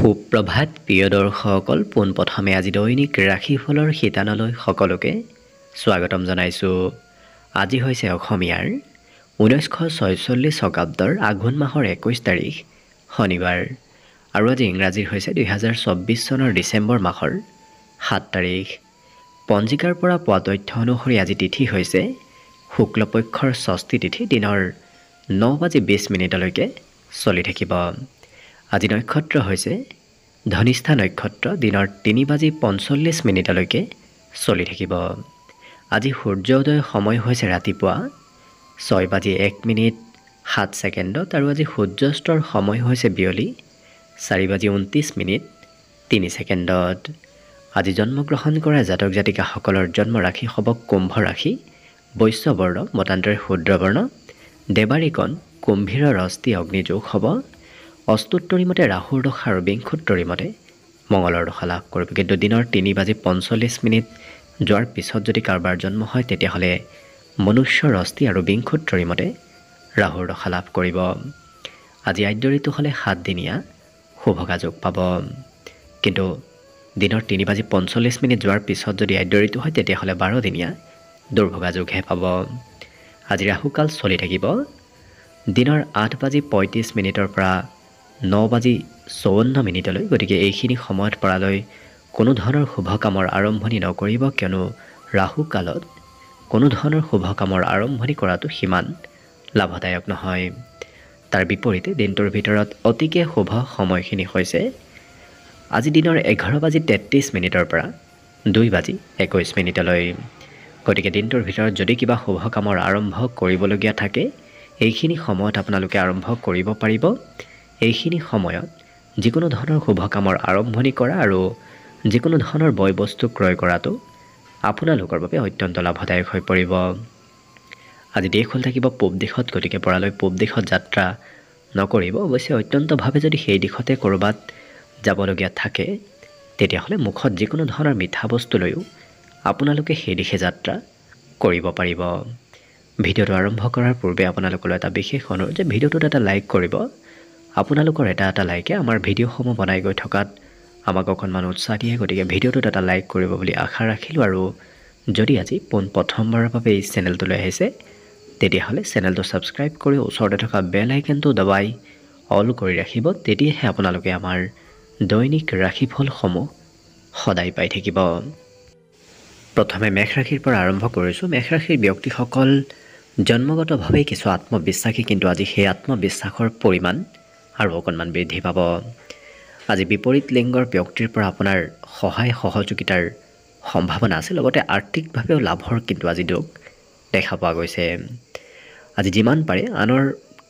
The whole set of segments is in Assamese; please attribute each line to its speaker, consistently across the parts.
Speaker 1: সুপ্ৰভাত প্ৰিয় দৰ্শকসকল, পোনপ্ৰথমে আজি দৈনিক ৰাশিফলৰ শিতানলৈ সকলোকে স্বাগতম জনাইছোঁ। আজি হৈছে অসমীয়াৰ 1946 শকাব্দৰ আঘোণ মাহৰ 21 তাৰিখ শনিবাৰ আৰু আজি ইংৰাজীৰ হৈছে 2024 চনৰ ডিচেম্বৰ মাহৰ 7 তাৰিখ। পঞ্জিকাৰ পৰা পোৱা তথ্য অনুসৰি আজি তিথি হৈছে শুক্লপক্ষৰ ষষ্ঠী তিথি, দিনৰ 9:20 চলি থাকিব। আজি নক্ষত্ৰ হৈছে ধনিষ্ঠা নক্ষত্ৰ, দিনৰ 3:45 চলি থাকিব। আজি সূৰ্যোদয় সময় হৈছে ৰাতিপুৱা 6:01 আৰু আজি সূৰ্যাস্তৰ সময় হৈছে বিয়লি 4:29 আজি জন্মগ্ৰহণ কৰা জাতক জাতিকাসকলৰ জন্ম ৰাশি হ'ব কুম্ভ ৰাশি, বৈশ্য বৰ্ণ, মতান্তৰে শূদ্ৰ বৰ্ণ, দেৱাৰীকণ, কুম্ভীৰ ৰস্তি অগ্নিযোগ হ'ব। অস্তুত্তৰী মতে ৰাহুৰ দশা আৰু বিংশোত্তৰী মতে মঙলৰ দশা লাভ কৰিব। কিন্তু দিনৰ 3:45 যোৱাৰ পিছত যদি কাৰোবাৰ জন্ম হয় তেতিয়াহ'লে মনুষ্য ৰস্তি আৰু বিংশোত্তৰী মতে ৰাহুৰ দশা লাভ কৰিব। আজি আদ্য ঋতু হ'লে 7 দিনীয়া শুভগা যোগ পাব। কিন্তু দিনৰ 3:45 যোৱাৰ পিছত যদি আদ্য ঋতু হয় তেতিয়াহ'লে 12 দিনীয়া দুৰ্ভগা যোগহে পাব। আজি ৰাহুকাল চলি থাকিব দিনৰ 8:35 পৰা 9:54 গতিকে এইখিনি সময়ত পৰালৈ কোনো ধৰণৰ শুভ কামৰ আৰম্ভণি নকৰিব, কিয়নো ৰাহু কালত কোনো ধৰণৰ শুভ কামৰ আৰম্ভণি কৰাটো সিমান লাভদায়ক নহয়। তাৰ বিপৰীতে দিনটোৰ ভিতৰত অতিকে শুভ সময়খিনি হৈছে আজি দিনৰ 11:33 পৰা 2:21। গতিকে দিনটোৰ ভিতৰত যদি কিবা শুভ কামৰ আৰম্ভ কৰিবলগীয়া থাকে এইখিনি সময়ত আপোনালোকে আৰম্ভ কৰিব পাৰিব। এইখিনি সময়ত যিকোনো ধৰণৰ শুভ কামৰ আৰম্ভণি কৰা আৰু যিকোনো ধৰণৰ বয় বস্তু ক্ৰয় কৰাটো আপোনালোকৰ বাবে অত্যন্ত লাভদায়ক হৈ পৰিব। আজি দেশ হ'ল থাকিব পূব দিশত, গতিকে পৰালৈ পূব দিশত যাত্ৰা নকৰিব। অৱশ্যে অত্যন্তভাৱে যদি সেই দিশতে ক'ৰবাত যাবলগীয়া থাকে তেতিয়াহ'লে মুখত যিকোনো ধৰণৰ মিঠা বস্তু লৈও আপোনালোকে সেই দিশে যাত্ৰা কৰিব পাৰিব। ভিডিঅ'টো আৰম্ভ কৰাৰ পূৰ্বে আপোনালোকলৈ এটা বিশেষ অনুৰোধ যে ভিডিঅ'টোত এটা লাইক কৰিব। আপোনালোকৰ এটা লাইকে আমাৰ ভিডিঅ'সমূহ বনাই গৈ থকাত আমাক অকণমান উৎসাহ দিয়ে। গতিকে ভিডিঅ'টোত এটা লাইক কৰিব বুলি আশা ৰাখিলোঁ। আৰু যদি আজি প্ৰথমবাৰৰ বাবে এই চেনেলটোলৈ আহিছে তেতিয়াহ'লে চেনেলটো ছাবস্ক্ৰাইব কৰি ওচৰতে থকা বেল আইকনটো দবাই অল কৰি ৰাখিব। তেতিয়াহে আপোনালোকে আমাৰ দৈনিক ৰাশিফলসমূহ সদায় পাই থাকিব। প্ৰথমে মেষ ৰাশিৰ পৰা আৰম্ভ কৰিছোঁ। মেষ ৰাশিৰ ব্যক্তিসকল জন্মগতভাৱেই কিছু আত্মবিশ্বাসী, কিন্তু আজি সেই আত্মবিশ্বাসৰ পৰিমাণ আৰু অকণমান বৃদ্ধি পাব। আজি বিপৰীত লিংগৰ ব্যক্তিৰ পৰা আপোনাৰ সহায় সহযোগিতাৰ সম্ভাৱনা আছে, লগতে আৰ্থিকভাৱেও লাভৰ কিন্তু আজি যোগ দেখা পোৱা গৈছে। আজি যিমান পাৰে আনৰ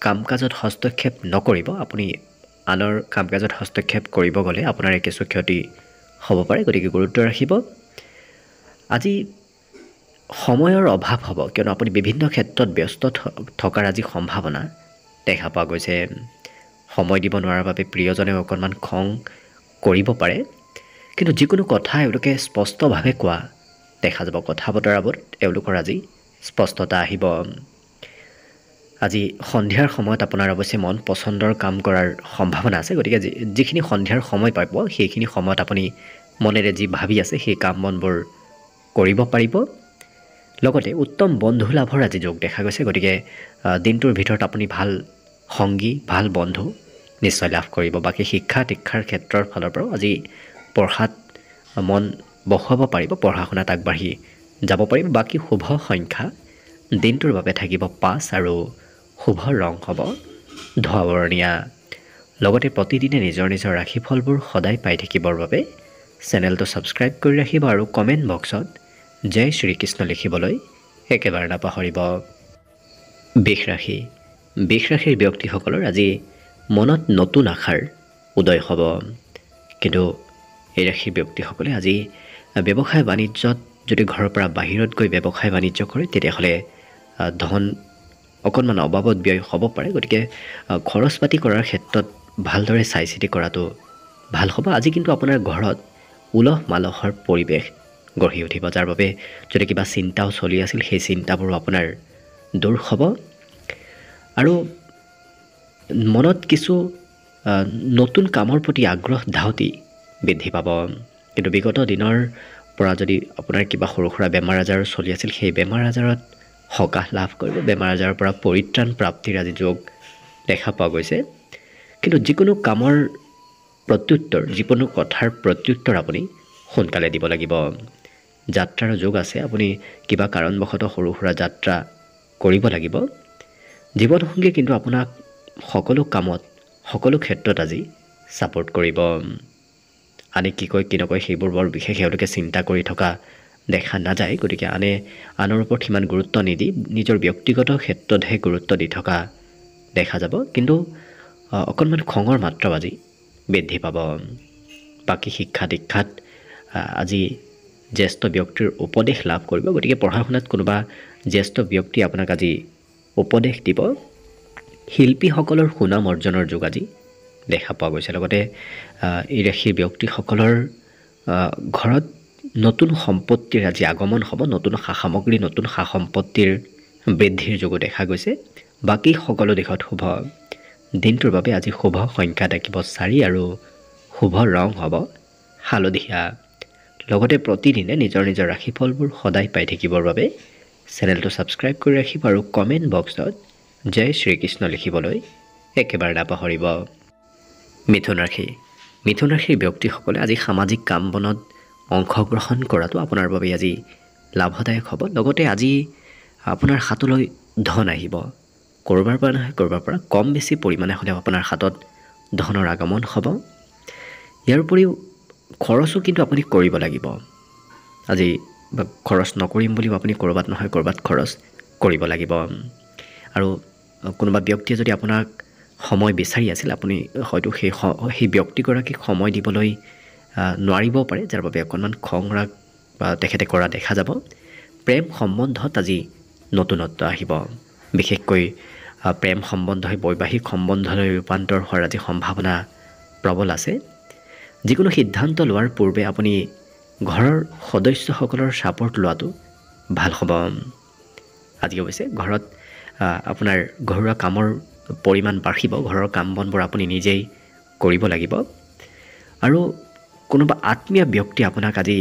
Speaker 1: কাম কাজত হস্তক্ষেপ নকৰিব। আপুনি আনৰ কাম কাজত হস্তক্ষেপ কৰিব গ'লে আপোনাৰ কিছু ক্ষতি হ'ব পাৰে, গতিকে গুৰুত্ব ৰাখিব। আজি সময়ৰ অভাৱ হ'ব, কিয়নো আপুনি বিভিন্ন ক্ষেত্ৰত ব্যস্ত থকাৰ আজি সম্ভাৱনা দেখা পোৱা গৈছে। সময় দিব নোৱাৰাৰ বাবে প্ৰিয়জনেও অকণমান খং কৰিব পাৰে, কিন্তু যিকোনো কথা এওঁলোকে স্পষ্টভাৱে কোৱা দেখা যাব। কথা বতৰাবোৰত এওঁলোকৰ আজি স্পষ্টতা আহিব। আজি সন্ধিয়াৰ সময়ত আপোনাৰ অৱশ্যে মন পচন্দৰ কাম কৰাৰ সম্ভাৱনা আছে, গতিকে যিখিনি সন্ধিয়াৰ সময় পাব সেইখিনি সময়ত আপুনি মনেৰে যি ভাবি আছে সেই কাম বনবোৰ কৰিব পাৰিব। লগতে উত্তম বন্ধু লাভৰ আজি যোগ দেখা গৈছে, গতিকে দিনটোৰ ভিতৰত আপুনি ভাল সংগী, ভাল বন্ধু নিশ্চয় লাভ কৰিব। বাকী শিক্ষা দীক্ষাৰ ক্ষেত্ৰৰ ফালৰ পৰাও আজি পঢ়াত মন বহোৱাব পাৰিব, পঢ়া শুনাত আগবাঢ়ি যাব পাৰিব। বাকী শুভ সংখ্যা দিনটোৰ বাবে থাকিব 5 আৰু শুভ ৰং হ'ব ধোঁৱা বৰণীয়া। লগতে প্ৰতিদিনে নিজৰ নিজৰ ৰাশিফলবোৰ সদায় পাই থাকিবৰ বাবে চেনেলটো ছাবস্ক্ৰাইব কৰি ৰাখিব আৰু কমেণ্ট বক্সত জয় শ্ৰীকৃষ্ণ লিখিবলৈ একেবাৰে নাপাহৰিব। বৃষ ৰাশি। বৃষ ৰাশিৰ ব্যক্তিসকলৰ আজি মনত নতুন আশাৰ উদয় হ'ব, কিন্তু এই ৰাশিৰ ব্যক্তিসকলে আজি ব্যৱসায় বাণিজ্যত যদি ঘৰৰ পৰা বাহিৰত গৈ ব্যৱসায় বাণিজ্য কৰে তেতিয়াহ'লে ধন অকণমান অবাবত ব্যয় হ'ব পাৰে। গতিকে খৰচ পাতি কৰাৰ ক্ষেত্ৰত ভালদৰে চাই চিতি কৰাটো ভাল হ'ব। আজি কিন্তু আপোনাৰ ঘৰত উলহ মালহৰ পৰিৱেশ গঢ়ি উঠিব, যাৰ বাবে যদি কিবা চিন্তাও চলি আছিল সেই চিন্তাবোৰো আপোনাৰ দূৰ হ'ব। আৰু মনত কিছু নতুন কামৰ প্ৰতি আগ্ৰহ ধাউতি বৃদ্ধি পাব কিন্তু বিগত দিনৰ পৰা যদি আপোনাৰ কিবা সৰু সুৰা বেমাৰ আজাৰ চলি আছিল সেই বেমাৰ আজাৰত সকাহ লাভ কৰিব বেমাৰ আজাৰৰ পৰা পৰিত্ৰাণ প্ৰাপ্তিৰ আজি যোগ দেখা পোৱা গৈছে কিন্তু যিকোনো কামৰ প্ৰত্যুত্তৰ যিকোনো কথাৰ প্ৰত্যুত্তৰ আপুনি সোনকালে দিব লাগিব যাত্ৰাৰ যোগ আছে আপুনি কিবা কাৰণবশতঃ সৰু সুৰা যাত্ৰা কৰিব লাগিব জীৱনসংগী কিন্তু আপোনাক সকলো কামত সকলো ক্ষেত্ৰত আজি সাপোৰ্ট কৰিব আনে কি কয় কি নকয় সেইবোৰ বৰ বিশেষ হেউলকে চিন্তা কৰি থকা দেখা নাযায় গতিকে আনৰ ওপৰত সিমান গুৰুত্ব নিদি নিজৰ ব্যক্তিগত ক্ষেত্ৰতহে গুৰুত্ব দি থকা দেখা যাব কিন্তু অকণমান খঙৰ মাত্ৰা আজি বৃদ্ধি পাব বাকি শিক্ষা দীক্ষাত আজি জ্যেষ্ঠ ব্যক্তিৰ উপদেশ লাভ কৰিব গতিকে পঢ়া শুনাত কোনোবা জ্যেষ্ঠ ব্যক্তি আপোনাক আজি উপদেশ দিব শিল্পীসকলৰ সুনাম অৰ্জনৰ যোগ আজি দেখা পোৱা গৈছে লগতে এই ৰাশিৰ ব্যক্তিসকলৰ ঘৰত নতুন সম্পত্তিৰ আজি আগমন হ'ব নতুন সামগ্ৰী নতুন সম্পত্তিৰ বৃদ্ধিৰ যোগ দেখা গৈছে বাকি সকলো দিশত শুভ দিনটোৰ বাবে আজি শুভ সংখ্যা থাকিব 4 আৰু শুভ ৰং হ'ব হালধীয়া লগতে প্ৰতিদিনে নিজৰ নিজৰ ৰাশিফলবোৰ সদায় পাই থাকিবৰ বাবে চেনেলটো সাবস্ক্ৰাইব কৰি ৰাখিব আৰু কমেন্ট বক্সত জয় শ্ৰীকৃষ্ণ লিখিবলৈ একেবাৰে নাপাহৰিব মিথুন ৰাশিৰ ব্যক্তিসকলে আজি সামাজিক কাম বনত অংশগ্ৰহণ কৰাটো আপোনাৰ বাবে আজি লাভদায়ক হ'ব লগতে আজি আপোনাৰ হাতলৈ ধন আহিব কৰবাৰ পৰা নহয় কৰবাৰ পৰা কম বেছি পৰিমাণে হ'লেও আপোনাৰ হাতত ধনৰ আগমন হ'ব ইয়াৰ উপৰিও খৰচো কিন্তু আপুনি কৰিব লাগিব আজি খৰচ নকৰিম বুলি আপুনি কৰবাত নহয় কৰবাত খৰচ কৰিব লাগিব আৰু কোনোবা ব্যক্তিয়ে যদি আপোনাক সময় বিচাৰি আছিল আপুনি হয়তো সেই ব্যক্তিগৰাকীক সময় দিবলৈ নোৱাৰিব পাৰে যাৰ বাবে অকণমান খং ৰাগ তেখেতে কৰা দেখা যাব প্ৰেম সম্বন্ধত আজি নতুনত্ব আহিব বিশেষকৈ প্ৰেম সম্বন্ধ বৈবাহিক সম্বন্ধলৈ ৰূপান্তৰ হোৱাৰ আজি সম্ভাৱনা প্ৰবল আছে যিকোনো সিদ্ধান্ত লোৱাৰ পূৰ্বে আপুনি ঘৰৰ সদস্যসকলৰ সাপোৰ্ট লোৱাটো ভাল হ'ব আজি অৱশ্যে ঘৰত আপোনাৰ ঘৰুৱা কামৰ পৰিমাণ বাঢ়িব ঘৰৰ কাম বনবোৰ আপুনি নিজেই কৰিব লাগিব আৰু কোনোবা আত্মীয় ব্যক্তি আপোনাক আজি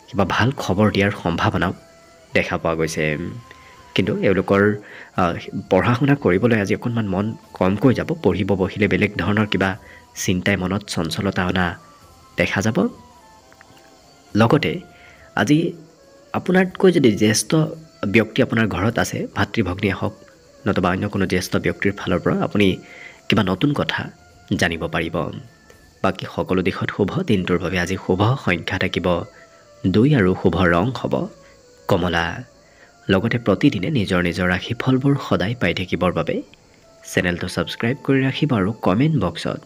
Speaker 1: কিবা ভাল খবৰ দিয়াৰ সম্ভাৱনাও দেখা পোৱা গৈছে কিন্তু এওঁলোকৰ পঢ়া শুনা কৰিবলৈ আজি অকণমান মন কমকৈ যাব পঢ়িব বহিলে বেলেগ ধৰণৰ কিবা চিন্তাই মনত চঞ্চলতা অনা দেখা যাব লগতে আজি আপোনাতকৈ যদি জ্যেষ্ঠ ব্যক্তি আপোনাৰ ঘৰত আছে ভাতৃ ভগ্নীয়ে হওক নতুবা অন্য কোনো জ্যেষ্ঠ ব্যক্তিৰ ফালৰ পৰা আপুনি কিবা নতুন কথা জানিব পাৰিব বাকি সকলো দিশত শুভ দিনটোৰ বাবে আজি শুভ সংখ্যা থাকিব 2 আৰু শুভ ৰং হ'ব কমলা লগতে প্ৰতিদিনে নিজৰ নিজৰ ৰাশিফলবোৰ সদায় পাই থাকিবৰ বাবে চেনেলটো সাবস্ক্ৰাইব কৰি ৰাখিব আৰু কমেন্ট বক্সত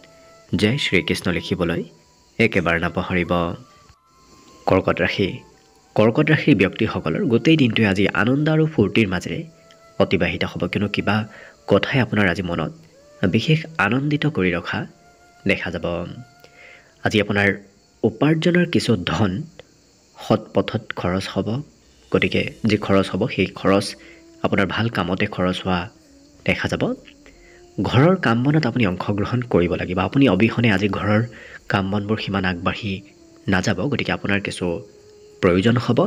Speaker 1: জয় শ্ৰীকৃষ্ণ লিখিবলৈ একেবাৰে নাপাহৰিব কৰ্কট ৰাশিৰ ব্যক্তিসকলৰ গোটেই দিনটোৱে আজি আনন্দ আৰু ফূৰ্তিৰ মাজেৰে অতিবাহিত হ'ব কিনো কিবা কথাই আপোনাৰ আজি মনত বিশেষ আনন্দিত কৰি ৰখা দেখা যাব আজি আপোনাৰ উপাৰ্জনৰ কিছু ধন সৎ পথত খৰচ হ'ব গতিকে যি খৰচ হ'ব সেই খৰচ আপোনাৰ ভাল কামতে খৰচ হোৱা দেখা যাব ঘৰৰ কাম বনত আপুনি অংশগ্ৰহণ কৰিব লাগিব আপুনি অবিহনে আজি ঘৰৰ কাম বনবোৰ সিমান আগবাঢ়ি নাযাব গতিকে আপোনাৰ কিছু প্ৰয়োজন হ'ব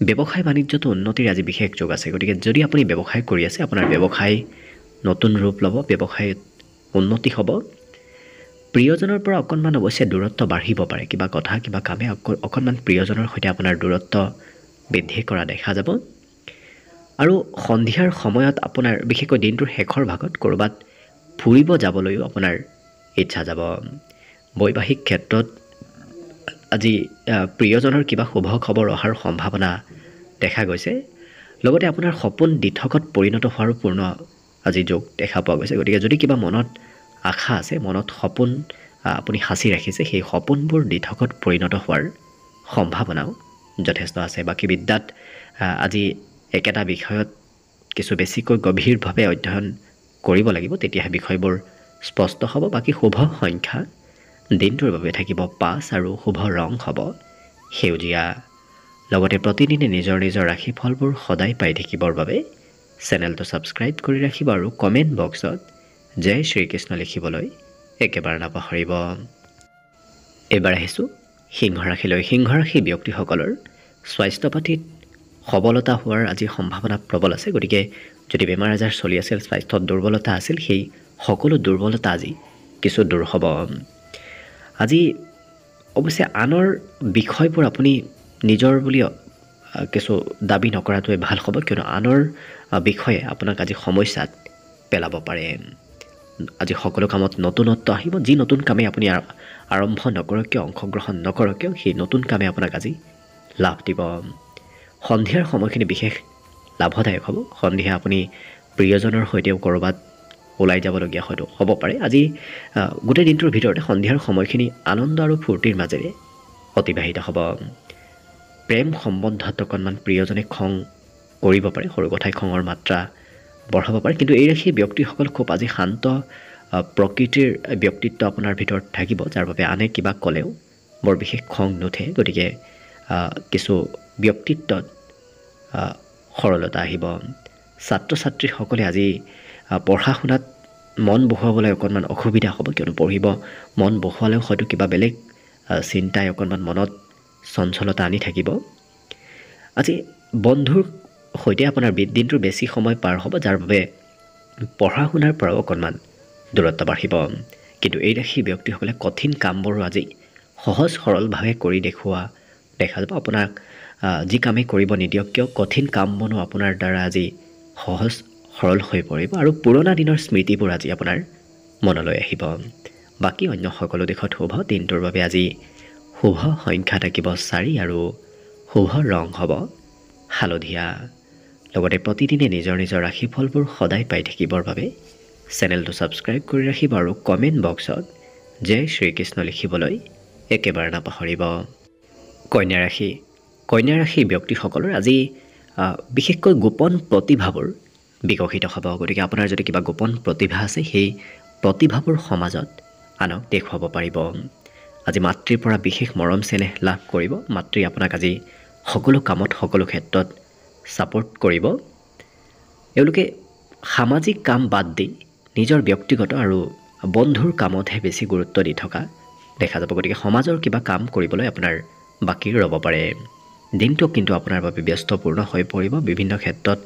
Speaker 1: ব্যৱসায় বাণিজ্যটো উন্নতিৰ আজি বিশেষ যোগ আছে গতিকে যদি আপুনি ব্যৱসায় কৰি আছে আপোনাৰ ব্যৱসায় নতুন ৰূপ ল'ব ব্যৱসায়ত উন্নতি হ'ব প্ৰিয়জনৰ পৰা অকণমান অৱশ্যে দূৰত্ব বাঢ়িব পাৰে কিবা কথা কিবা কামে অকণমান প্ৰিয়জনৰ সৈতে আপোনাৰ দূৰত্ব বৃদ্ধি কৰা দেখা যাব আৰু সন্ধিয়াৰ সময়ত আপোনাৰ বিশেষকৈ দিনটোৰ শেষৰ ভাগত কৰবাত ফুৰিব যাবলৈও আপোনাৰ ইচ্ছা যাব বৈবাহিক ক্ষেত্ৰত আজি প্ৰিয়জনৰ কিবা শুভ খবৰ অহাৰ সম্ভাৱনা দেখা গৈছে লগতে আপোনাৰ সপোন দিঠকত পৰিণত হোৱাৰ পূৰ্ণ আজি যোগ দেখা পোৱা গৈছে গতিকে যদি কিবা মনত আশা আছে মনত সপোন আপুনি সাঁচি ৰাখিছে সেই সপোনবোৰ দিঠকত পৰিণত হোৱাৰ সম্ভাৱনাও যথেষ্ট আছে বাকি বিদ্যাত আজি একেটা বিষয়ত কিছু বেছিকৈ গভীৰভাৱে অধ্যয়ন কৰিব লাগিব তেতিয়াহে বিষয়বোৰ স্পষ্ট হ'ব বাকি শুভ সংখ্যা দিনটোৰ বাবে থাকিব 5 আৰু শুভ ৰং হ'ব সেউজীয়া লগতে প্ৰতিদিনে নিজৰ নিজৰ ৰাশিফলবোৰ সদায় পাই থাকিবৰ বাবে চেনেলটো সাবস্ক্ৰাইব কৰি ৰাখিব আৰু কমেন্ট বক্সত জয় শ্ৰীকৃষ্ণ লিখিবলৈ একেবাৰে নাপাহৰিব। এইবাৰ আহিছোঁ সিংহ ৰাশিলৈ। সিংহ ৰাশি ব্যক্তিসকলৰ স্বাস্থ্য পাতিত সবলতা হোৱাৰ আজি সম্ভাৱনা প্ৰবল আছে। গতিকে যদি বেমাৰ আজাৰ চলি আছিল, স্বাস্থ্যত দুৰ্বলতা আছিল, সেই সকলো দুৰ্বলতা আজি কিছু দূৰ হ'ব। আজি অৱশ্যে আনৰ বিষয়বোৰ আপুনি নিজৰ বুলি কিছু দাবী নকৰাটোৱে ভাল হ'ব, কিয়নো আনৰ বিষয়ে আপোনাক আজি সমস্যাত পেলাব পাৰে। আজি সকলো কামত নতুনত্ব আহিব। যি নতুন কামে আপুনি আৰম্ভ নকৰক কিয়, অংশগ্ৰহণ নকৰক কিয়, সেই নতুন কামে আপোনাক আজি লাভ দিব। সন্ধিয়াৰ সময়খিনি বিশেষ লাভদায়ক হ'ব। সন্ধিয়া আপুনি প্ৰিয়জনৰ সৈতেও ক'ৰবাত ওলাই যাবলগীয়া হয়তো হ'ব পাৰে। আজি গোটেই দিনটোৰ ভিতৰতে সন্ধিয়াৰ সময়খিনি আনন্দ আৰু ফূৰ্তিৰ মাজেৰে অতিবাহিত হ'ব। প্ৰেম সম্বন্ধত অকণমান প্ৰিয়জনে খং কৰিব পাৰে, সৰু কথাই খঙৰ মাত্ৰা বঢ়াব পাৰে। কিন্তু এই ৰাশিৰ ব্যক্তিসকল খুব আজি শান্ত প্ৰকৃতিৰ ব্যক্তিত্ব আপোনাৰ ভিতৰত থাকিব, যাৰ বাবে আনে কিবা ক'লেও বৰ বিশেষ খং নুঠে। গতিকে কিছু ব্যক্তিত্বত সৰলতা আহিব। ছাত্ৰ ছাত্ৰীসকলে আজি পঢ়া শুনাত মন বহোৱাবলৈ অকণমান অসুবিধা হ'ব, কিয়নো পঢ়িব মন বহোৱালেও হয়তো কিবা বেলেগ চিন্তাই অকণমান মনত চঞ্চলতা আনি থাকিব। আজি বন্ধুৰ সৈতে আপোনাৰ দিনটোৰ বেছি সময় পাৰ হ'ব, যাৰ বাবে পঢ়া শুনাৰ পৰাও অকণমান দূৰত্ব বাঢ়িব। কিন্তু এই ৰাশি ব্যক্তিসকলে কঠিন কামবোৰো আজি সহজ সৰলভাৱে কৰি দেখুওৱা দেখা যাব। আপোনাক যি কামেই কৰিব নিদিয়ক কিয়, কঠিন কামবোৰো আপোনাৰ দ্বাৰা আজি সহজ সৰল হৈ পৰিব আৰু পুৰণা দিনৰ স্মৃতিবোৰ আজি আপোনাৰ মনলৈ আহিব। বাকী অন্য সকলো দিশত শুভ। দিনটোৰ বাবে আজি শুভ সংখ্যা থাকিব 4 আৰু শুভ ৰং হ'ব হালধীয়া। লগতে প্ৰতিদিনে নিজৰ নিজৰ ৰাশিফলবোৰ সদায় পাই থাকিবৰ বাবে চেনেলটো ছাবস্ক্ৰাইব কৰি ৰাখিব আৰু কমেণ্ট বক্সত জয় শ্ৰীকৃষ্ণ লিখিবলৈ একেবাৰে নাপাহৰিব। কন্যা ৰাশি। কন্যা ৰাশি ব্যক্তিসকলৰ আজি বিশেষকৈ গোপন প্ৰতিভাবোৰ বিকশিত হ'ব। গতিকে আপোনাৰ যদি কিবা গোপন প্ৰতিভা আছে, সেই প্ৰতিভাবোৰ সমাজত আনক দেখুৱাব পাৰিব। আজি মাতৃৰ পৰা বিশেষ মৰম চেনেহ লাভ কৰিব। মাতৃয়ে আপোনাক আজি সকলো কামত সকলো ক্ষেত্ৰত ছাপোৰ্ট কৰিব। এওঁলোকে সামাজিক কাম বাদ দি নিজৰ ব্যক্তিগত আৰু বন্ধুৰ কামতহে বেছি গুৰুত্ব দি থকা দেখা যাব। গতিকে সমাজৰ কিবা কাম কৰিবলৈ আপোনাৰ বাকী ৰ'ব পাৰে। দিনটো কিন্তু আপোনাৰ বাবে ব্যস্তপূৰ্ণ হৈ পৰিব। বিভিন্ন ক্ষেত্ৰত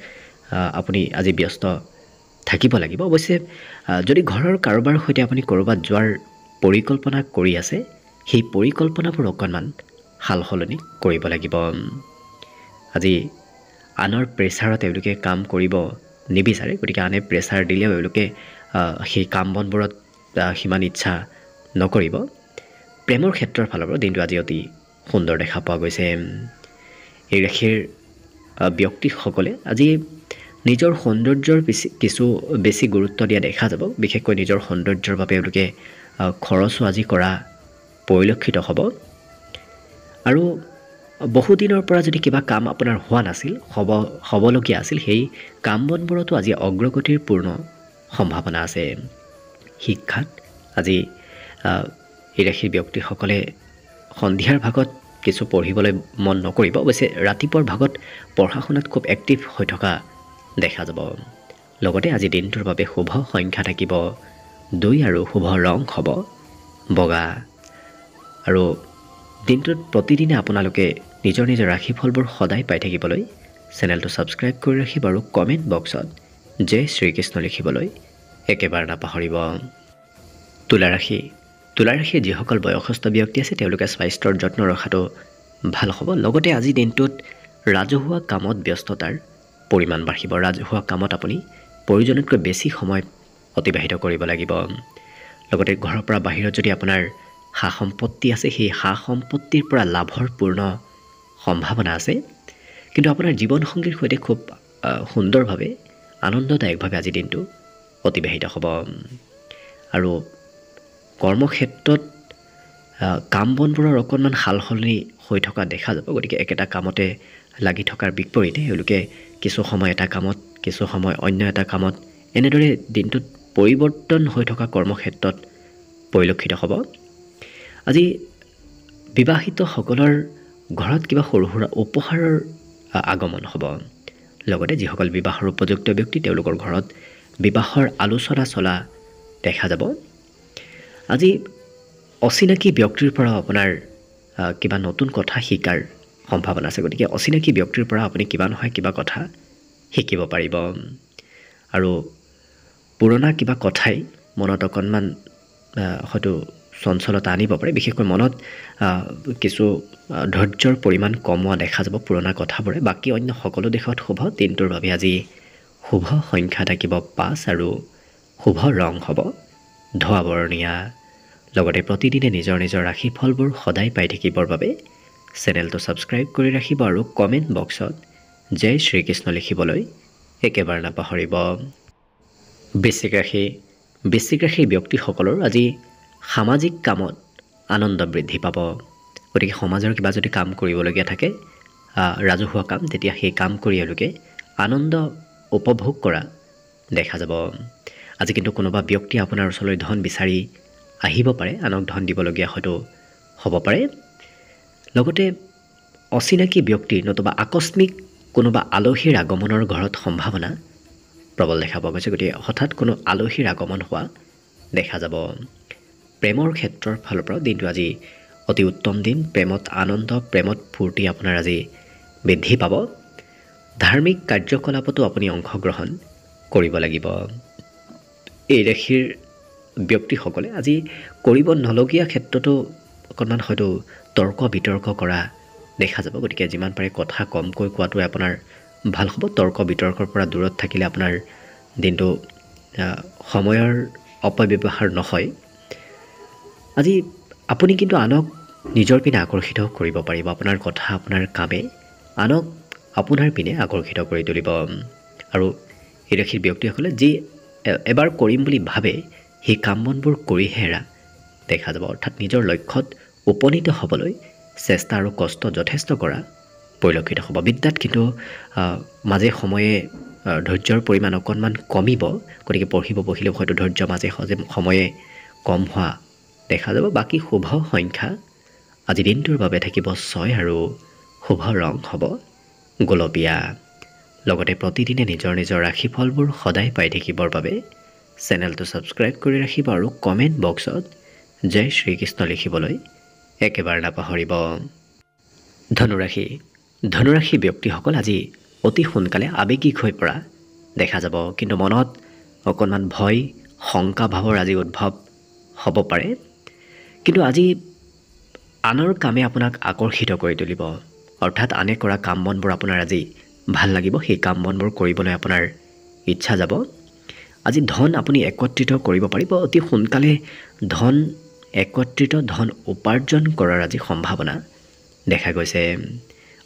Speaker 1: আপুনি আজি ব্যস্ত থাকিব লাগিব। অৱশ্যে যদি ঘৰৰ কাৰোবাৰ সৈতে আপুনি ক'ৰবাত যোৱাৰ পৰিকল্পনা কৰি আছে, সেই পৰিকল্পনাবোৰ অকণমান সাল সলনি কৰিব লাগিব। আজি আনৰ প্ৰেছাৰত এওঁলোকে কাম কৰিব নিবিচাৰে। গতিকে আনে প্ৰেছাৰ দিলেও এওঁলোকে সেই কাম বনবোৰত সিমান ইচ্ছা নকৰিব। প্ৰেমৰ ক্ষেত্ৰৰ ফালৰ পৰা দিনটো আজি অতি সুন্দৰ দেখা পোৱা গৈছে। এই ৰাশিৰ ব্যক্তিসকলে আজি নিজৰ সৌন্দৰ্যৰ কিছু বেছি গুৰুত্ব দিয়া দেখা যাব। বিশেষকৈ নিজৰ সৌন্দৰ্যৰ বাবে এওঁলোকে খৰচো আজি কৰা পৰিলক্ষিত হ'ব। আৰু বহুদিনৰ পৰা যদি কিবা কাম আপোনাৰ হোৱা নাছিল, হ'বলগীয়া আছিল, সেই কাম বনবোৰতো আজি অগ্ৰগতিৰ পূৰ্ণ সম্ভাৱনা আছে। শিক্ষাত আজি এই ৰাশিৰ ব্যক্তিসকলে সন্ধিয়াৰ ভাগত কিছু পঢ়িবলৈ মন নকৰিব। অৱশ্যে ৰাতিপুৱাৰ ভাগত পঢ়া শুনাত খুব এক্টিভ হৈ থকা দেখা যাব। লগতে আজি দিনটোৰ বাবে শুভ সংখ্যা থাকিব 2 আৰু শুভ ৰং হ'ব বগা। আৰু দিনটোত প্ৰতিদিনে আপোনালোকে নিজৰ নিজৰ ৰাশিফলবোৰ সদায় পাই থাকিবলৈ চেনেলটো ছাবস্ক্ৰাইব কৰি ৰাখিব আৰু কমেণ্ট বক্সত জয় শ্ৰীকৃষ্ণ লিখিবলৈ একেবাৰে নাপাহৰিব। তুলা ৰাশি। তুলা ৰাশিৰ যিসকল বয়সস্থ ব্যক্তি আছে, তেওঁলোকে স্বাস্থ্যৰ যত্ন ৰখাটো ভাল হ'ব। লগতে আজি দিনটোত ৰাজহুৱা কামত ব্যস্ততাৰ পৰিমাণ বাঢ়িব। ৰাজহুৱা কামত আপুনি প্ৰয়োজনতকৈ বেছি সময় অতিবাহিত কৰিব লাগিব। লগতে ঘৰৰ পৰা বাহিৰত যদি আপোনাৰ সা সম্পত্তি আছে, সেই সা সম্পত্তিৰ পৰা লাভৰ পূৰ্ণ সম্ভাৱনা আছে। কিন্তু আপোনাৰ জীৱনসংগীৰ সৈতে খুব সুন্দৰভাৱে আনন্দদায়কভাৱে আজি দিনটো অতিবাহিত হ'ব। আৰু কৰ্মক্ষেত্ৰত কাম বনবোৰৰ অকণমান সাল সলনি হৈ থকা দেখা যাব। গতিকে একেটা কামতে লাগি থকাৰ বিপৰীতে এওঁলোকে কিছু সময় এটা কামত, কিছু সময় অন্য এটা কামত, এনেদৰে দিনটোত পৰিৱৰ্তন হৈ থকা কৰ্মক্ষেত্ৰত পৰিলক্ষিত হ'ব। আজি বিবাহিতসকলৰ ঘৰত কিবা সৰু সুৰা উপহাৰৰ আগমন হ'ব। লগতে যিসকল বিবাহৰ উপযুক্ত ব্যক্তি, তেওঁলোকৰ ঘৰত বিবাহৰ আলোচনা চলা দেখা যাব। আজি অচিনাকি ব্যক্তিৰ পৰা আপোনাৰ কিবা নতুন কথা শিকাৰ সম্ভাৱনা আছে। গতিকে অচিনাকি ব্যক্তিৰ পৰা আপুনি কিবা নহয় কিবা কথা শিকিব পাৰিব। আৰু পুৰণা কিবা কথাই মনত অকণমান হয়তো চঞ্চলতা আনিব পাৰে। বিশেষকৈ মনত কিছু ধৈৰ্যৰ পৰিমাণ কমোৱা দেখা যাব পুৰণা কথাবোৰে। বাকী অন্য সকলো দিশত শুভ। দিনটোৰ বাবে আজি শুভ সংখ্যা থাকিব 5 আৰু শুভ ৰং হ'ব ধোঁৱা বৰণীয়া। লগতে প্ৰতিদিনে নিজৰ নিজৰ ৰাশিফলবোৰ সদায় পাই থাকিবৰ বাবে চেনেলটো ছাবস্ক্ৰাইব কৰি ৰাখিব আৰু কমেণ্ট বক্সত জয় শ্ৰীকৃষ্ণ লিখিবলৈ একেবাৰে নাপাহৰিব। বৃশ্চিক ৰাশিৰ ব্যক্তিসকলৰ আজি সামাজিক কামত আনন্দ বৃদ্ধি পাব। গতিকে সমাজৰ কিবা যদি কাম কৰিবলগীয়া থাকে ৰাজহুৱা কাম, তেতিয়া সেই কাম কৰি এওঁলোকে আনন্দ উপভোগ কৰা দেখা যাব। আজি কিন্তু কোনোবা ব্যক্তি আপোনাৰ ওচৰলৈ ধন বিচাৰি আহিব পাৰে, আনক ধন দিবলগীয়া হয়তো হ'ব পাৰে। লগতে অচিনাকি ব্যক্তি নতুবা আকস্মিক কোনোবা আলহীৰ আগমনৰ ঘৰত সম্ভাৱনা প্ৰবল দেখা পোৱা গৈছে। গতিকে হঠাৎ কোনো আলহীৰ আগমন হোৱা দেখা যাব। প্ৰেমৰ ক্ষেত্ৰৰ ফালৰ পৰা দিনটো আজি অতি উত্তম দিন। প্ৰেমত আনন্দ, প্ৰেমত ফূৰ্তি আপোনাৰ আজি বৃদ্ধি পাব। ধাৰ্মিক কাৰ্যকলাপতো আপুনি অংশগ্ৰহণ কৰিব লাগিব। এই ৰাশিৰ ব্যক্তিসকলে আজি কৰিব নলগীয়া ক্ষেত্ৰতো অকণমান হয়তো তৰ্ক বিতৰ্ক কৰা দেখা যাব। গতিকে যিমান পাৰে কথা কমকৈ কোৱাটোৱে আপোনাৰ ভাল হ'ব। তৰ্ক বিতৰ্কৰ পৰা দূৰত থাকিলে আপোনাৰ দিনটো সময়ৰ অপব্যৱহাৰ নহয়। আজি আপুনি কিন্তু আনক নিজৰ পিনে আকৰ্ষিত কৰিব পাৰিব। আপোনাৰ কথা, আপোনাৰ কামে আনক আপোনাৰ পিনে আকৰ্ষিত কৰি তুলিব। আৰু এই ৰাশিৰ ব্যক্তিসকলে যি এবাৰ কৰিম বুলি ভাবে সেই কাম বনবোৰ কৰিহে এৰা দেখা যাব। অৰ্থাৎ নিজৰ লক্ষ্যত উপনীত হ'বলৈ চেষ্টা আৰু কষ্ট যথেষ্ট কৰা পৰিলক্ষিত হ'ব। বিদ্যাত কিন্তু মাজে সময়ে ধৈৰ্যৰ পৰিমাণ অকণমান কমিব। গতিকে পঢ়িলেও হয়তো ধৈৰ্য মাজে সময়ে কম হোৱা দেখা যাব। বাকী শুভ সংখ্যা আজি দিনটোৰ বাবে থাকিব 6 আৰু শুভ ৰং হ'ব গোলপীয়া। লগতে প্ৰতিদিনে নিজৰ নিজৰ ৰাশিফলবোৰ সদায় পাই থাকিবৰ বাবে চেনেলটো ছাবস্ক্ৰাইব কৰি ৰাখিব আৰু কমেণ্ট বক্সত জয় শ্ৰীকৃষ্ণ লিখিবলৈ একেবাৰে নাপাহৰিব। ধনুৰাশি ব্যক্তিসকল আজি অতি সোনকালে আৱেগিক হৈ পৰা দেখা যাব। কিন্তু মনত অকণমান ভয়, শংকা ভাৱৰ আজি উদ্ভৱ হ'ব পাৰে। কিন্তু আজি আনৰ কামে আপোনাক আকৰ্ষিত কৰি তুলিব। অৰ্থাৎ আনে কৰা কাম বনবোৰ আপোনাৰ আজি ভাল লাগিব। সেই কাম বনবোৰ কৰিবলৈ আপোনাৰ ইচ্ছা যাব। আজি ধন আপুনি একত্ৰিত কৰিব পাৰিব। অতি সোনকালে ধন উপাৰ্জন কৰাৰ আজি সম্ভাৱনা দেখা গৈছে।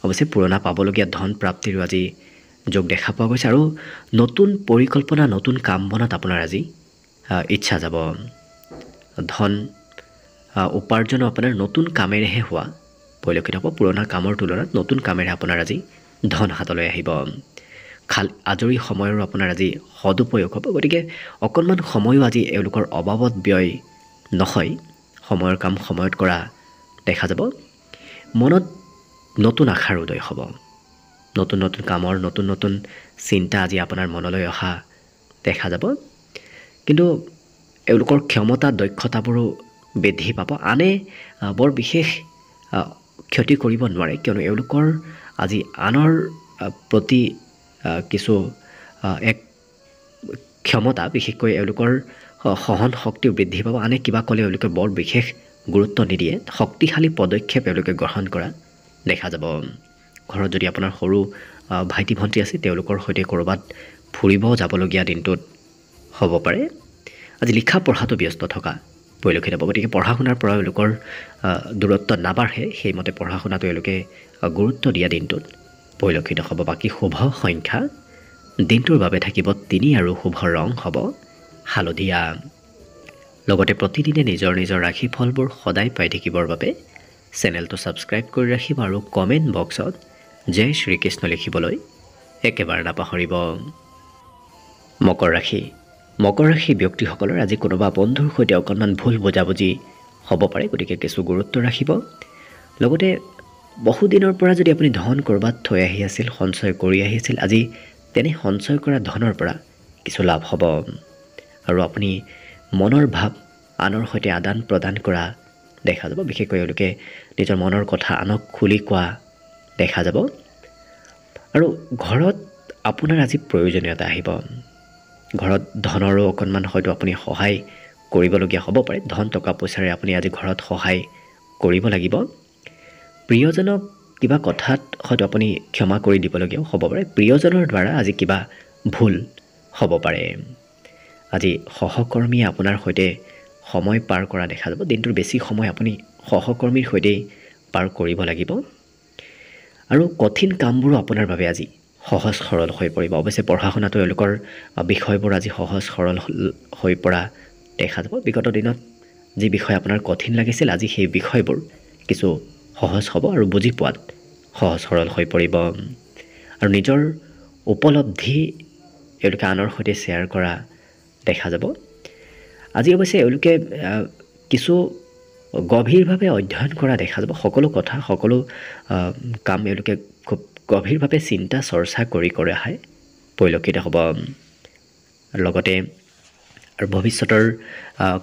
Speaker 1: অৱশ্যে পুৰণা পাবলগীয়া ধন প্ৰাপ্তিৰো আজি যোগ দেখা পোৱা গৈছে। আৰু নতুন পৰিকল্পনা, নতুন কাম বনত আপোনাৰ আজি ইচ্ছা যাব। ধন উপাৰ্জন আপোনাৰ নতুন কামেৰেহে হোৱা পৰিলক্ষিত হ'ব। পুৰণা কামৰ তুলনাত নতুন কামেৰে আপোনাৰ আজি ধন হাতলৈ আহিব। আজৰি সময়ৰো আপোনাৰ আজি সদুপয়োগ হ'ব। গতিকে অকণমান সময়ো আজি এওঁলোকৰ অবাবত ব্যয় নহয়। সময়ৰ কাম সময়ত কৰা দেখা যাব। মনত নতুন আশাৰ উদয় হ'ব। নতুন নতুন কামৰ নতুন নতুন চিন্তা আজি আপোনাৰ মনলৈ অহা দেখা যাব। কিন্তু এওঁলোকৰ ক্ষমতা, দক্ষতাবোৰো বৃদ্ধি পাব। আনে বৰ বিশেষ ক্ষতি কৰিব নোৱাৰে, কিয়নো এওঁলোকৰ আজি আনৰ প্ৰতি কিছু এক ক্ষমতা, বিশেষকৈ এওঁলোকৰ সহন শক্তিও বৃদ্ধি পাব। আনে কিবা ক'লে এওঁলোকে বৰ বিশেষ গুৰুত্ব নিদিয়ে। শক্তিশালী পদক্ষেপ এওঁলোকে গ্ৰহণ কৰা দেখা যাব। ঘৰত যদি আপোনাৰ সৰু ভাইটি ভণ্টি আছে, তেওঁলোকৰ সৈতে ক'ৰবাত ফুৰিব যাবলগীয়া দিনটোত হ'ব পাৰে। আজি লিখা পঢ়াটো ব্যস্ত থকা পৰিলক্ষিত হ'ব। গতিকে পঢ়া শুনাৰ পৰা এওঁলোকৰ দূৰত্ব নাবাঢ়ে। সেইমতে পঢ়া শুনাটো এওঁলোকে গুৰুত্ব দিয়া দিনটোত পৰিলক্ষিত হ'ব। বাকী শুভ সংখ্যা দিনটোৰ বাবে থাকিব 3 আৰু শুভ ৰং হ'ব হালধীয়া। লগতে প্ৰতিদিনে নিজৰ নিজৰ ৰাশিফলবোৰ সদায় পাই থাকিবৰ বাবে চেনেলটো ছাবস্ক্ৰাইব কৰি ৰাখিব আৰু কমেণ্ট বক্সত জয় শ্ৰীকৃষ্ণ লিখিবলৈ একেবাৰে নাপাহৰিব। মকৰ ৰাশি ব্যক্তিসকলৰ আজি কোনোবা বন্ধুৰ সৈতে অকণমান ভুল বুজাবুজি হ'ব পাৰে। গতিকে কিছু গুৰুত্ব ৰাখিব। লগতে বহুদিনৰ পৰা যদি আপুনি ধন ক'ৰবাত থৈ আহি আছিল, সঞ্চয় কৰি আহিছিল, আজি তেনে সঞ্চয় কৰা ধনৰ পৰা কিছু লাভ হ'ব। আৰু আপুনি মনৰ ভাৱ আনৰ সৈতে আদান প্ৰদান কৰা দেখা যাব। বিশেষকৈ এওঁলোকে নিজৰ মনৰ কথা আনক খুলি কোৱা দেখা যাব। আৰু ঘৰত আপোনাৰ আজি প্ৰয়োজনীয়তা আহিব। ঘৰত ধনৰো অকণমান হয়তো আপুনি সহায় কৰিবলগীয়া হ'ব পাৰে। ধন টকা পইচাৰে আপুনি আজি ঘৰত সহায় কৰিব লাগিব। প্ৰিয়জনক কিবা কথাত হয়তো আপুনি ক্ষমা কৰি দিবলগীয়াও হ'ব পাৰে। প্ৰিয়জনৰ দ্বাৰা আজি কিবা ভুল হ'ব পাৰে। আজি সহকৰ্মীয়ে আপোনাৰ সৈতে সময় পাৰ কৰা দেখা যাব। দিনটোৰ বেছি সময় আপুনি সহকৰ্মীৰ সৈতেই পাৰ কৰিব লাগিব। আৰু কঠিন কামবোৰো আপোনাৰ বাবে আজি সহজ সৰল হৈ পৰিব। অৱশ্যে পঢ়া শুনাটো এওঁলোকৰ বিষয়বোৰ আজি সহজ সৰল হৈ পৰা দেখা যাব। বিগত দিনত যি বিষয় আপোনাৰ কঠিন লাগিছিল, আজি সেই বিষয়বোৰ কিছু সহজ হ'ব আৰু বুজি পোৱাত সহজ সৰল হৈ পৰিব। আৰু নিজৰ উপলব্ধি এওঁলোকে আনৰ সৈতে শ্বেয়াৰ কৰা দেখা যাব। আজি অৱশ্যে এওঁলোকে কিছু গভীৰভাৱে অধ্যয়ন কৰা দেখা যাব। সকলো কথা সকলো কাম এওঁলোকে খুব গভীৰভাৱে চিন্তা চৰ্চা কৰি অহাই পৰিলক্ষিত হ'ব। লগতে আৰু ভৱিষ্যতৰ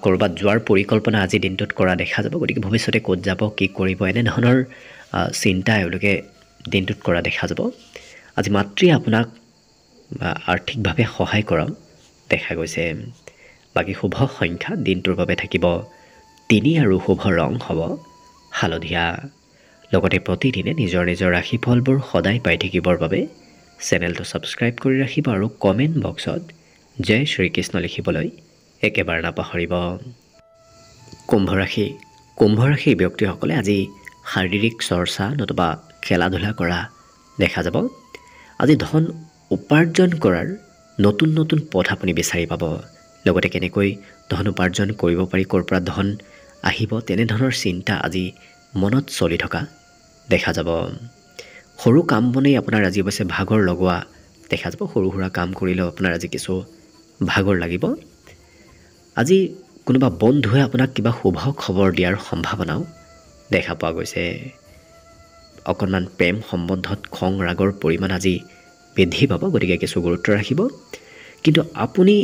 Speaker 1: ক'ৰবাত যোৱাৰ পৰিকল্পনা আজিৰ দিনটোত কৰা দেখা যাব। গতিকে ভৱিষ্যতে ক'ত যাব, কি কৰিব, এনেধৰণৰ চিন্তা এওঁলোকে দিনটোত কৰা দেখা যাব। আজি মাতৃয়ে আপোনাক আৰ্থিকভাৱে সহায় কৰাও দেখা গৈছে। বাকী শুভ সংখ্যা দিনটোৰ বাবে থাকিব 3 আৰু শুভ ৰং হ'ব হালধীয়া। লগতে প্ৰতিদিনে নিজৰ নিজৰ ৰাশিফলবোৰ সদায় পাই থাকিবৰ বাবে চেনেলটো ছাবস্ক্ৰাইব কৰি ৰাখিব আৰু কমেণ্ট বক্সত জয় শ্ৰীকৃষ্ণ লিখিবলৈ একেবাৰে নাপাহৰিব। কুম্ভ ৰাশি। কুম্ভ ৰাশিৰ ব্যক্তিসকলে আজি শাৰীৰিক চৰ্চা নতুবা খেলা ধূলা কৰা দেখা যাব। আজি ধন উপাৰ্জন কৰাৰ নতুন নতুন পথ আপুনি বিচাৰি পাব। লগতে কেনেকৈ ধন উপাৰ্জন কৰিব পাৰি, ক'ৰ পৰা ধন আহিব, তেনেধৰণৰ চিন্তা আজি মনত চলি থকা দেখা যাব। সৰু কাম বনেই আপোনাৰ আজি অৱশ্যে ভাগৰ লগোৱা দেখা যাব। সৰু সুৰা কাম কৰিলেও আপোনাৰ আজি কিছু ভাগৰ লাগিব। আজি কোনোবা বন্ধুৱে আপোনাক কিবা শুভ খবৰ দিয়াৰ সম্ভাৱনাও দেখা পোৱা গৈছে। অকণমান প্ৰেম সম্বন্ধত খং ৰাগৰ পৰিমাণ আজি বৃদ্ধি পাব। গতিকে কিছু গুৰুত্ব ৰাখিব। কিন্তু আপুনি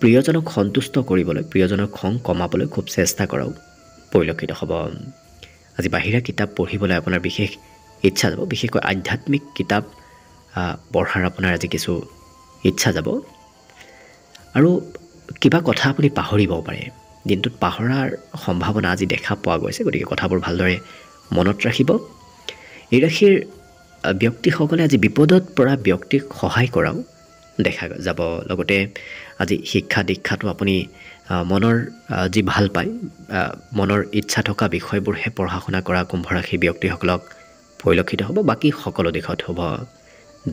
Speaker 1: প্ৰিয়জনক সন্তুষ্ট কৰিবলৈ, প্ৰিয়জনৰ খং কমাবলৈ খুব চেষ্টা কৰাও পৰিলক্ষিত হ'ব। আজি বাহিৰা কিতাপ পঢ়িবলৈ আপোনাৰ বিশেষ ইচ্ছা যাব। বিশেষকৈ আধ্যাত্মিক কিতাপ পঢ়াৰ আপোনাৰ আজি কিছু ইচ্ছা যাব। আৰু কিবা কথা আপুনি পাহৰিবও পাৰে। দিনটোত পাহৰাৰ সম্ভাৱনা আজি দেখা পোৱা গৈছে। গতিকে কথাবোৰ ভালদৰে মনত ৰাখিব। এই ৰাশিৰ ব্যক্তিসকলে আজি বিপদত পৰা ব্যক্তিক সহায় কৰাও দেখা যাব। লগতে আজি শিক্ষা দীক্ষাটো আপুনি মনৰ যি ভাল পায়, মনৰ ইচ্ছা থকা বিষয়বোৰহে পঢ়া শুনা কৰা কুম্ভ ৰাশিৰ ব্যক্তিসকলক পৰিলক্ষিত হ'ব। বাকী সকলো দিশত শুভ।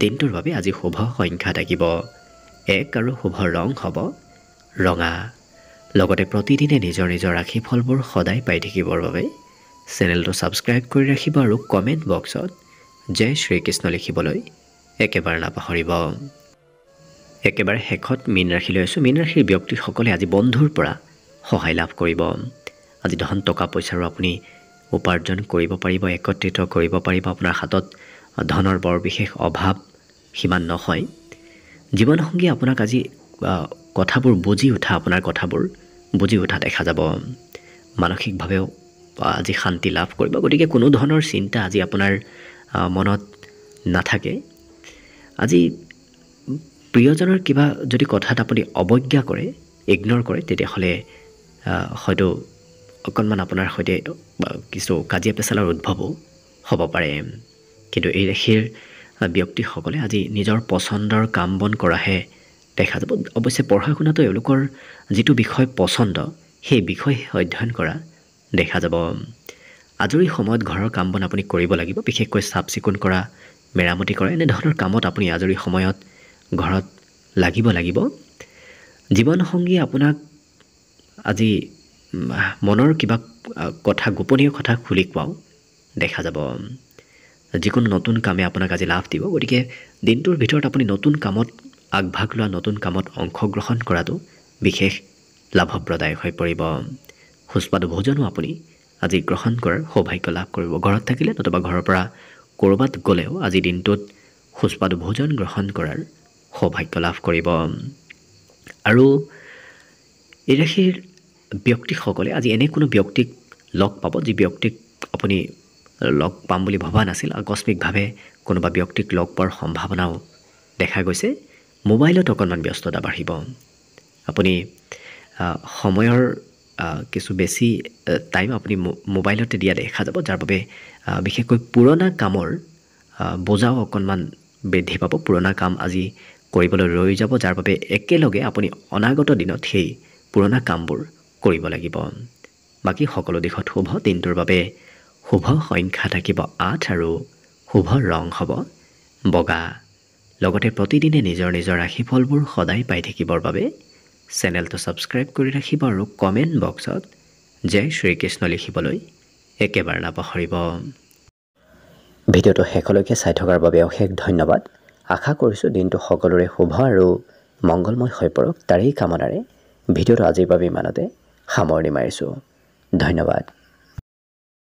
Speaker 1: দিনটোৰ বাবে আজি শুভ সংখ্যা থাকিব 1 আৰু শুভ ৰং হ'ব ৰঙা। লগতে প্ৰতিদিনে নিজৰ নিজৰ ৰাশিফলবোৰ সদায় পাই থাকিবৰ বাবে চেনেলটো ছাবস্ক্ৰাইব কৰি ৰাখিব আৰু কমেণ্ট বক্সত জয় শ্ৰীকৃষ্ণ লিখিবলৈ একেবাৰে নাপাহৰিব। একেবাৰে শেষত মীন ৰাশিলৈ আছোঁ। মীন ৰাশিৰ ব্যক্তিসকলে আজি বন্ধুৰ পৰা সহায় লাভ কৰিব। আজি ধন টকা পইচাৰো আপুনি উপাৰ্জন কৰিব পাৰিব, একত্ৰিত কৰিব পাৰিব। আপোনাৰ হাতত ধনৰ বৰ বিশেষ অভাৱ সিমান নহয়। জীৱনসংগী আপোনাক আজি কথাবোৰ বুজি উঠা, আপোনাৰ কথাবোৰ বুজি উঠা দেখা যাব। মানসিকভাৱেও আজি শান্তি লাভ কৰিব। গতিকে কোনো ধৰণৰ চিন্তা আজি আপোনাৰ মনত নাথাকে। আজি প্ৰিয়জনৰ কিবা যদি কথাত আপুনি অৱজ্ঞা কৰে, ইগন'ৰ কৰে, তেতিয়াহ'লে হয়তো অকণমান আপোনাৰ সৈতে কিছু কাজিয়া পেচালৰ উদ্ভৱো হ'ব পাৰে। কিন্তু এই ৰাশিৰ ব্যক্তিসকলে আজি নিজৰ পচন্দৰ কাম বন কৰাহে দেখা যাব। অৱশ্যে পঢ়া শুনাটো এওঁলোকৰ যিটো বিষয় পচন্দ, সেই বিষয়ে অধ্যয়ন কৰা দেখা যাব। আজৰি সময়ত ঘৰৰ কাম বন আপুনি কৰিব লাগিব। বিশেষকৈ চাফ চিকুণ কৰা, মেৰামতি কৰা, এনেধৰণৰ কামত আপুনি আজৰি সময়ত ঘৰত লাগিব। জীৱনসংগীয়ে আপোনাক আজি মনৰ কিবা কথা, গোপনীয় কথা খুলি কোৱাও দেখা যাব। যিকোনো নতুন কামে আপোনাক আজি লাভ দিব। গতিকে দিনটোৰ ভিতৰত আপুনি নতুন কামত আগভাগ লোৱা, নতুন কামত অংশগ্ৰহণ কৰাটো বিশেষ লাভপ্ৰদায়ক হৈ পৰিব। সুস্বাদু ভোজনো আপুনি আজি গ্ৰহণ কৰাৰ সৌভাগ্য লাভ কৰিব। ঘৰত থাকিলে নতুবা ঘৰৰ পৰা ক'ৰবাত গ'লেও আজি দিনটোত সুস্বাদু ভোজন গ্ৰহণ কৰাৰ সৌভাগ্য লাভ কৰিব। আৰু এই ৰাশিৰ ব্যক্তিসকলে আজি এনে কোনো ব্যক্তিক লগ পাব যি ব্যক্তিক আপুনি লগ পাম বুলি ভবা নাছিল আকস্মিকভাৱে কোনোবা ব্যক্তিক লগ পোৱাৰ সম্ভাৱনাও দেখা গৈছে মোবাইলত অকণমান ব্যস্ততা বাঢ়িব আপুনি সময়ৰ কিছু বেছি টাইম আপুনি মোবাইলতে দিয়া দেখা যাব যাৰ বাবে বিশেষকৈ পুৰণা কামৰ বোজাও অকণমান বৃদ্ধি পাব পুৰণা কাম আজি কৰিবলৈ ৰৈ যাব যাৰ বাবে একেলগে আপুনি অনাগত দিনত সেই পুৰণা কামবোৰ কৰিব লাগিব বাকি সকলো দিশত শুভ দিনটোৰ বাবে শুভ সংখ্যা থাকিব 8 আৰু শুভ ৰং হ'ব বগা লগতে প্ৰতিদিনে নিজৰ নিজৰ ৰাশিফলবোৰ সদায় পাই থাকিবৰ বাবে চেনেলটো সাবস্ক্ৰাইব কৰি ৰাখিব আৰু কমেন্ট বক্সত জয় শ্ৰীকৃষ্ণ লিখিবলৈ একেবাৰে নাপাহৰিব ভিডিঅ'টো শেষলৈকে চাই থকাৰ বাবে অশেষ ধন্যবাদ আশা কৰিছোঁ দিনটো সকলোৰে শুভ আৰু মংগলময় হৈ পৰক তাৰেই কামনাৰে ভিডিঅ'টো আজিৰ বাবে ইমানতে সামৰণি মাৰিছোঁ ধন্যবাদ